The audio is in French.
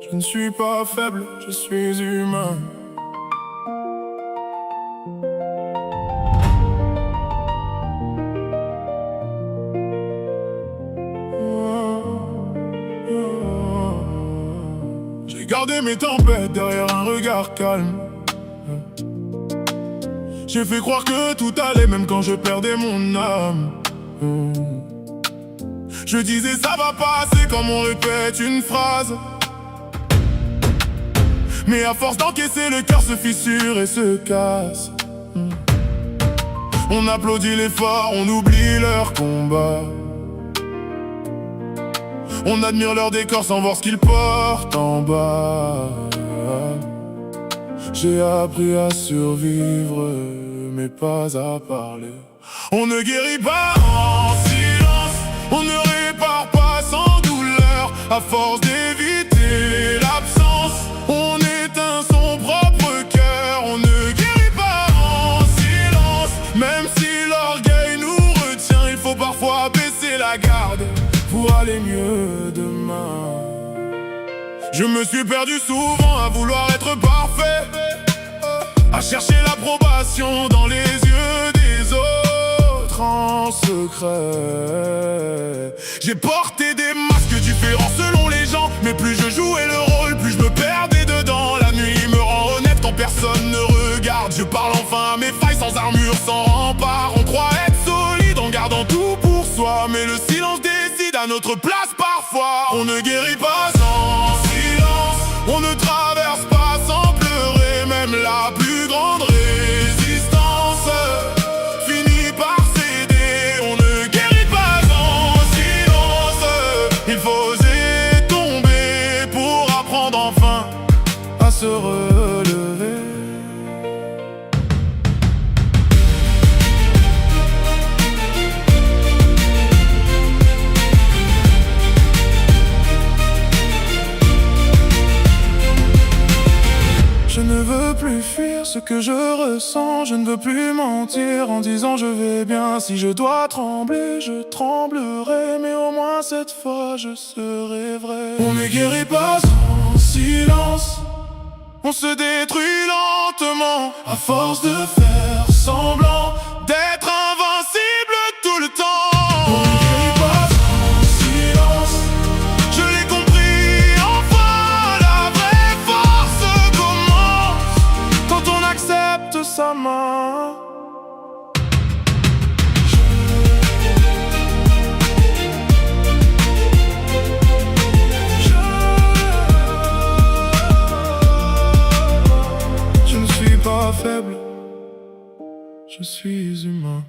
Je ne suis pas faible, je suis humain. J'ai gardé mes tempêtes derrière un regard calme. J'ai fait croire que tout allait même quand je perdais mon âme. Je disais ça va passer comme on répète une phrase. Mais à force d'encaisser, le cœur se fissure et se casse. On applaudit l'effort, on oublie leur combat. On admire leur décor sans voir ce qu'ils portent en bas. J'ai appris à survivre, mais pas à parler. On ne guérit pas en silence, on ne répare pas sans douleur. À force d'éviter l'absence, on éteint son propre cœur. On ne guérit pas en silence, même si l'orgueil nous retient. Il faut parfois baisser la garde pour aller mieux demain. Je me suis perdu souvent à vouloir être parfait, à chercher l'approbation dans les yeux des autres en secret. J'ai porté des masques différents selon les gens, mais plus je jouais le rôle, plus je me perdais dedans. La nuit me rend honnête quand personne ne regarde. Je parle enfin à mes failles sans armure, sans rempart. On croit être solide en gardant tout pour soi, mais le silence décide à notre place parfois. On ne guérit pas sans silence, on ne traverse pas sans pleurer. Même la plus grande résistance finit par céder. On ne guérit pas en silence, il faut oser tomber pour apprendre enfin à se relever. Je ne veux plus fuir ce que je ressens. Je ne veux plus mentir en disant je vais bien. Si je dois trembler, je tremblerai, mais au moins cette fois je serai vrai. On ne guérit pas en silence, on se détruit lentement à force de faire semblant d'être invincible tout le temps. On ne guérit pas en silence, je l'ai compris enfin, la vraie force commence quand on accepte sa main. Je ne suis pas faible, je suis humain.